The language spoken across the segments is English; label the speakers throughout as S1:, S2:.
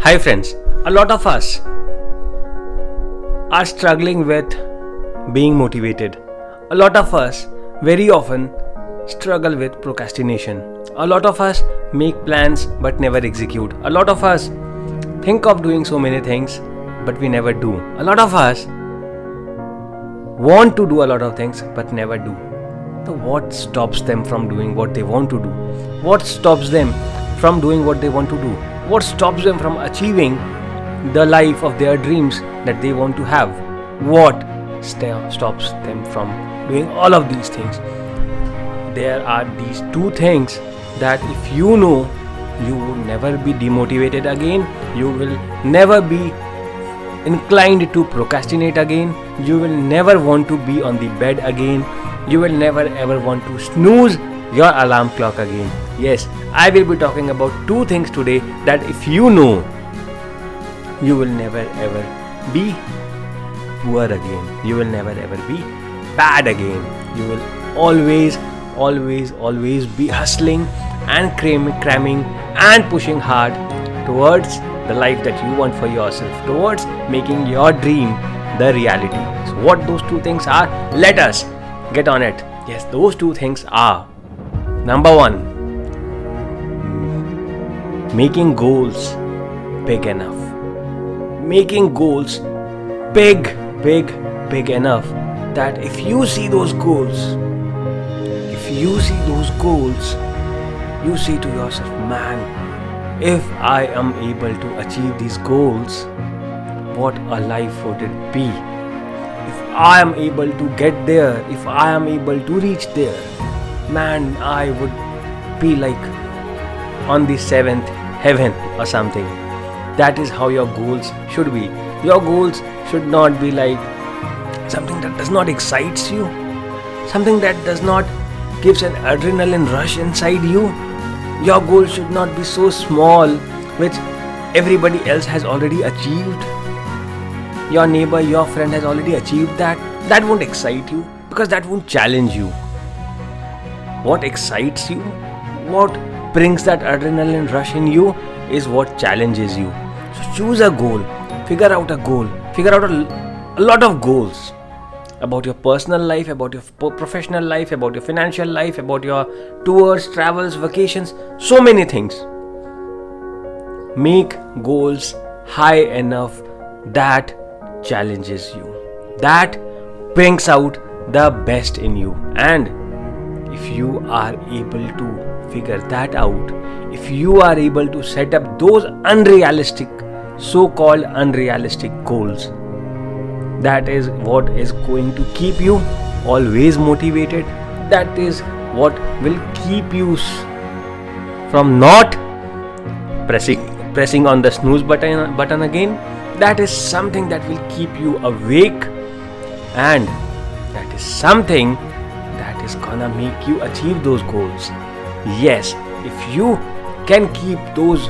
S1: Hi friends, a lot of us are struggling with being motivated. A lot of us very often struggle with procrastination. A lot of us make plans but never execute. A lot of us think of doing so many things but we never do. A lot of us want to do a lot of things but never do. So what stops them from doing what they want to do? What stops them from doing what they want to do? What stops them from achieving the life of their dreams that they want to have? What stops them from doing all of these things? There are these two things that if you know, you will never be demotivated again, you will never be inclined to procrastinate again, you will never want to be on the bed again, you will never ever want to snooze your alarm clock again. Yes, I will be talking about two things today that if you know, you will never ever be poor again, you will never ever be bad again, you will always be hustling and cramming and pushing hard towards the life that you want for yourself, towards making your dream the reality. So what those two things are, let us get on it. Yes, those two things are: number one, making goals big enough. Making goals big enough that if you see those goals, you say to yourself, man, if I am able to achieve these goals, what a life would it be? If I am able to get there, if I am able to reach there, man, I would be like on the seventh heaven or something. That is how your goals should be. Your goals should not be like something that does not excite you, something that does not gives an adrenaline rush inside you. Your goal should not be so small, which everybody else has already achieved. Your neighbor, your friend has already achieved that. That won't excite you because that won't challenge you. What excites you, what brings that adrenaline rush in you is what challenges you. So choose a goal, figure out a goal, figure out a lot of goals about your personal life, about your professional life, about your financial life, about your tours, travels, vacations, so many things. Make goals high enough that challenges you, that brings out the best in you. And if you are able to figure that out, if you are able to set up those unrealistic, so-called unrealistic goals, that is what is going to keep you always motivated. That is what will keep you from not pressing on the snooze button again. That is something that will keep you awake, and that is something that is gonna make you achieve those goals. Yes, if you can keep those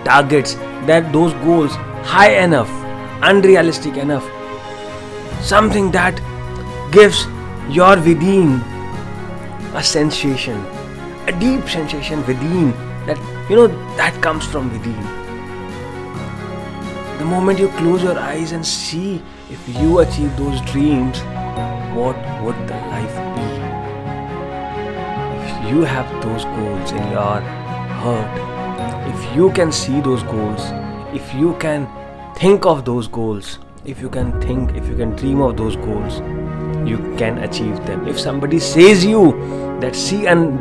S1: targets, that those goals high enough, unrealistic enough, something that gives your within a sensation, a deep sensation within, that that comes from within. The moment you close your eyes and see, if you achieve those dreams, what would the life be? If you have those goals in your heart, if you can see those goals, if you can think of those goals, if you can dream of those goals, you can achieve them. If somebody says you that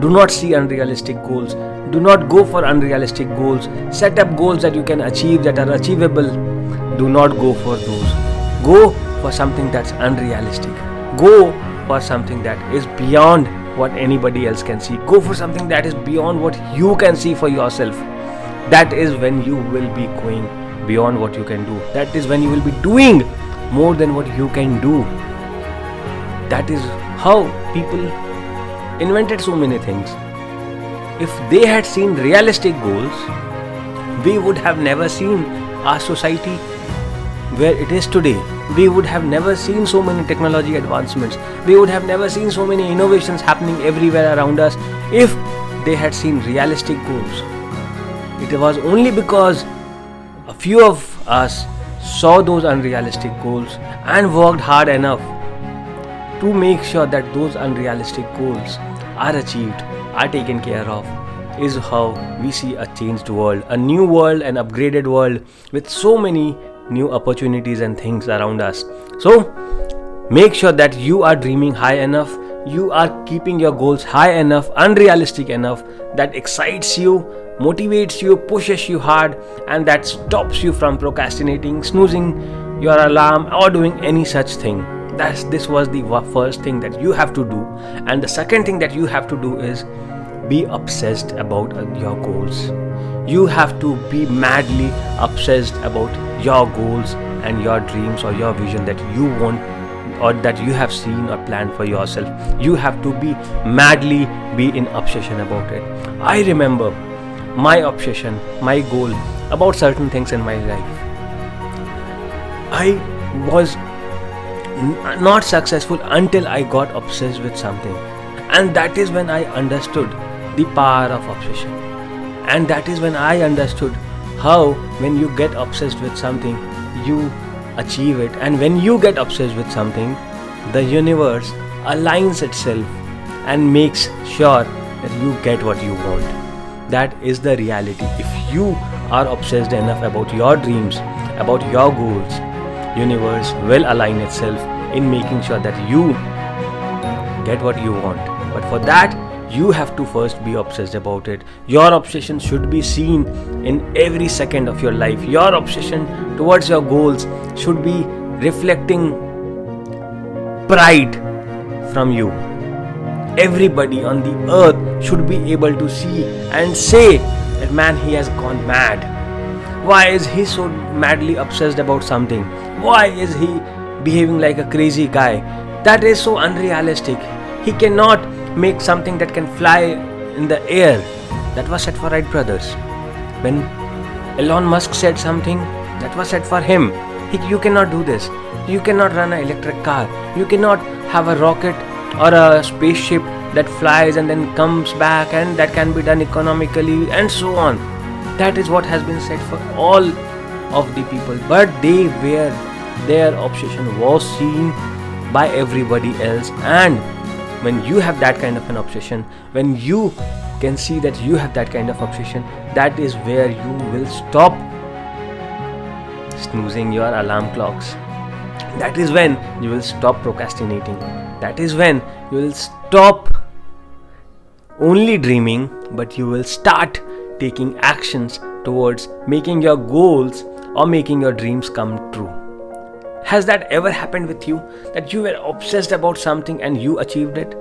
S1: do not see unrealistic goals, do not go for unrealistic goals, set up goals that you can achieve, that are achievable, do not go for those. Go for something that's unrealistic. Go for something that is beyond what anybody else can see. Go for something that is beyond what you can see for yourself. That is when you will be going beyond what you can do. That is when you will be doing more than what you can do. That is how people invented so many things. If they had seen realistic goals, we would have never seen our society where it is today. We would have never seen so many technology advancements. We would have never seen so many innovations happening everywhere around us if they had seen realistic goals. It was only because a few of us saw those unrealistic goals and worked hard enough to make sure that those unrealistic goals are achieved, are taken care of, is how we see a changed world, a new world, an upgraded world with so many new opportunities and things around us. So make sure that you are dreaming high enough, you are keeping your goals high enough, unrealistic enough, that excites you, motivates you, pushes you hard, and that stops you from procrastinating, snoozing your alarm, or doing any such thing. This was the first thing that you have to do. And the second thing that you have to do is be obsessed about your goals. You have to be madly obsessed about your goals and your dreams or your vision that you want or that you have seen or planned for yourself. You have to be madly be in obsession about it. I remember my obsession, my goal about certain things in my life. I was not successful until I got obsessed with something, and that is when I understood the power of obsession. And that is when I understood how when you get obsessed with something, you achieve it. And when you get obsessed with something, the universe aligns itself and makes sure that you get what you want. That is the reality. If you are obsessed enough about your dreams, about your goals, universe will align itself in making sure that you get what you want. But for that, you have to first be obsessed about it. Your obsession should be seen in every second of your life. Your obsession towards your goals should be reflecting pride from you. Everybody on the earth should be able to see and say that man, he has gone mad. Why is he so madly obsessed about something? Why is he behaving like a crazy guy? That is so unrealistic. He cannot make something that can fly in the air. That was set for Wright brothers. When Elon Musk said something, that was set for him. You cannot do this. You cannot run an electric car. You cannot have a rocket or a spaceship that flies and then comes back, and that can be done economically and so on. That is what has been said for all of the people. But their obsession was seen by everybody else. And when you have that kind of an obsession, when you can see that you have that kind of obsession, that is where you will stop snoozing your alarm clocks. That is when you will stop procrastinating. That is when you will stop only dreaming, but you will start taking actions towards making your goals or making your dreams come true. Has that ever happened with you, that you were obsessed about something and you achieved it?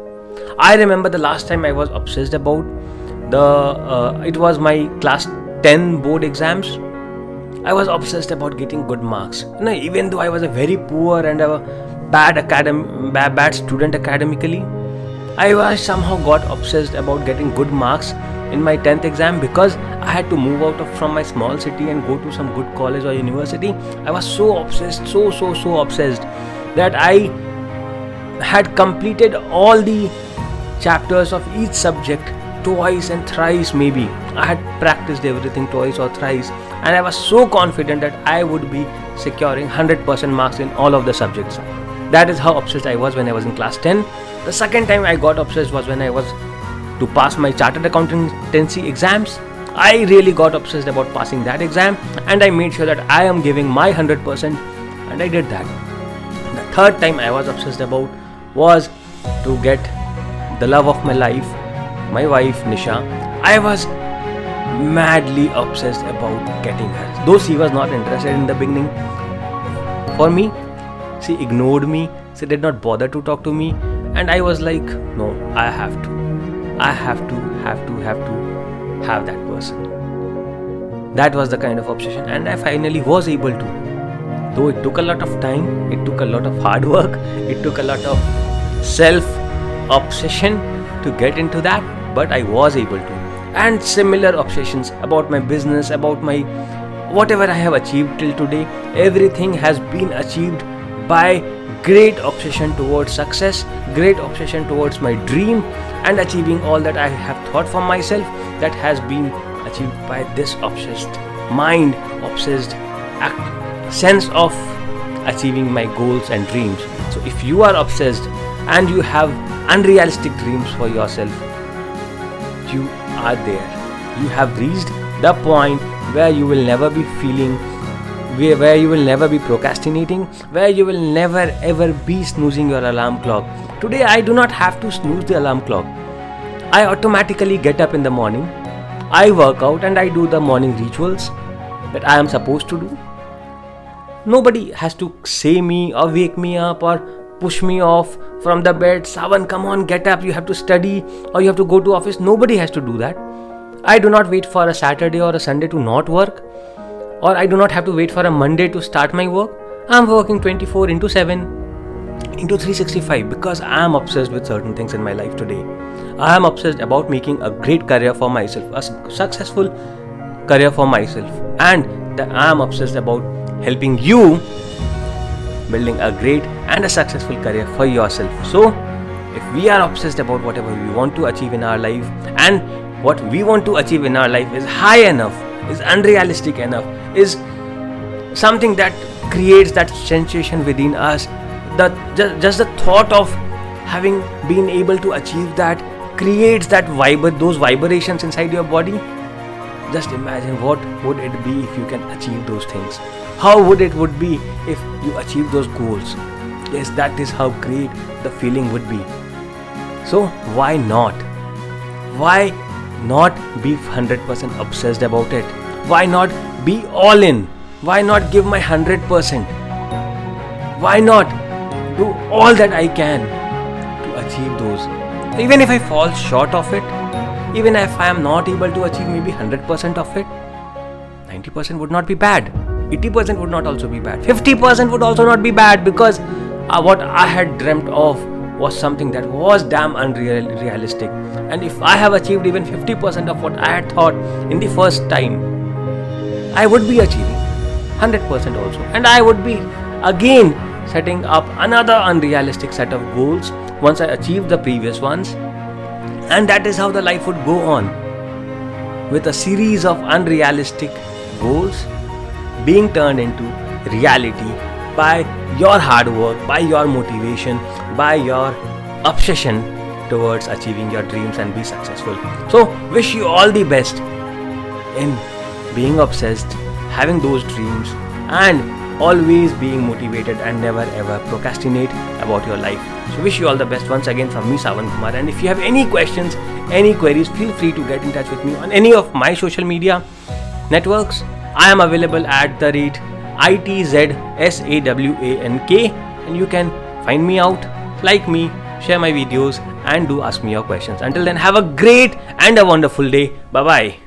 S1: I remember the last time I was obsessed about it was my class 10 board exams. I was obsessed about getting good marks. Even though I was a very poor and a bad student academically, I somehow got obsessed about getting good marks in my 10th exam because I had to move out from my small city and go to some good college or university. I was so obsessed, so obsessed that I had completed all the chapters of each subject twice and thrice maybe. I had practiced everything twice or thrice, and I was so confident that I would be securing 100% marks in all of the subjects. That is how obsessed I was when I was in class 10. The second time I got obsessed was when I was to pass my chartered accountancy exams. I really got obsessed about passing that exam, and I made sure that I am giving my 100%, and I did that. The third time I was obsessed about was to get the love of my life, my wife Nisha. I was madly obsessed about getting her. Though she was not interested in the beginning for me, she ignored me, she did not bother to talk to me, and I was like, no, I have to have that person. That was the kind of obsession, and I finally was able to. Though it took a lot of time, it took a lot of hard work, it took a lot of self-obsession to get into that, but I was able to. And similar obsessions about my business, about my whatever I have achieved till today, everything has been achieved by great obsession towards success, great obsession towards my dream, and achieving all that I have thought for myself, that has been achieved by this obsessed mind obsessed sense of achieving my goals and dreams. So if you are obsessed and you have unrealistic dreams for yourself, you are there. You have reached the point where you will never be feeling, where you will never be procrastinating, where you will never ever be snoozing your alarm clock. Today I do not have to snooze the alarm clock. I automatically get up in the morning, I work out and I do the morning rituals that I am supposed to do. Nobody has to say me or wake me up or push me off from the bed. Savan, come on, get up, you have to study or you have to go to office. Nobody has to do that. I do not wait for a Saturday or a Sunday to not work, or I do not have to wait for a Monday to start my work. I am working 24 into 7 into 365 because I am obsessed with certain things in my life today. I am obsessed about making a great career for myself, a successful career for myself, and I am obsessed about helping you building a great and a successful career for yourself. So if we are obsessed about whatever we want to achieve in our life, and what we want to achieve in our life is high enough, is unrealistic enough, is something that creates that sensation within us, that just the thought of having been able to achieve that creates that those vibrations inside your body. Just imagine what would it be if you can achieve those things. How would it be if you achieve those goals? Yes, that is how great the feeling would be. So why not? Why not be 100% obsessed about it? Why not be all in? Why not give my 100%? Why not do all that I can to achieve those? Even if I fall short of it, even if I am not able to achieve maybe 100% of it, 90% would not be bad. 80% would not also be bad. 50% would also not be bad, because what I had dreamt of was something that was damn unrealistic. And if I have achieved even 50% of what I had thought in the first time, I would be achieving 100% also. And I would be again setting up another unrealistic set of goals once I achieve the previous ones. And that is how the life would go on, with a series of unrealistic goals being turned into reality by your hard work, by your motivation, by your obsession towards achieving your dreams and be successful. So wish you all the best in being obsessed, having those dreams, and always being motivated and never ever procrastinate about your life. So wish you all the best once again from me, Savan Kumar. And if you have any questions, any queries, feel free to get in touch with me on any of my social media networks. I am available at @ITZSAWANK, and you can find me out, like me, share my videos, and do ask me your questions. Until then, have a great and a wonderful day. Bye bye.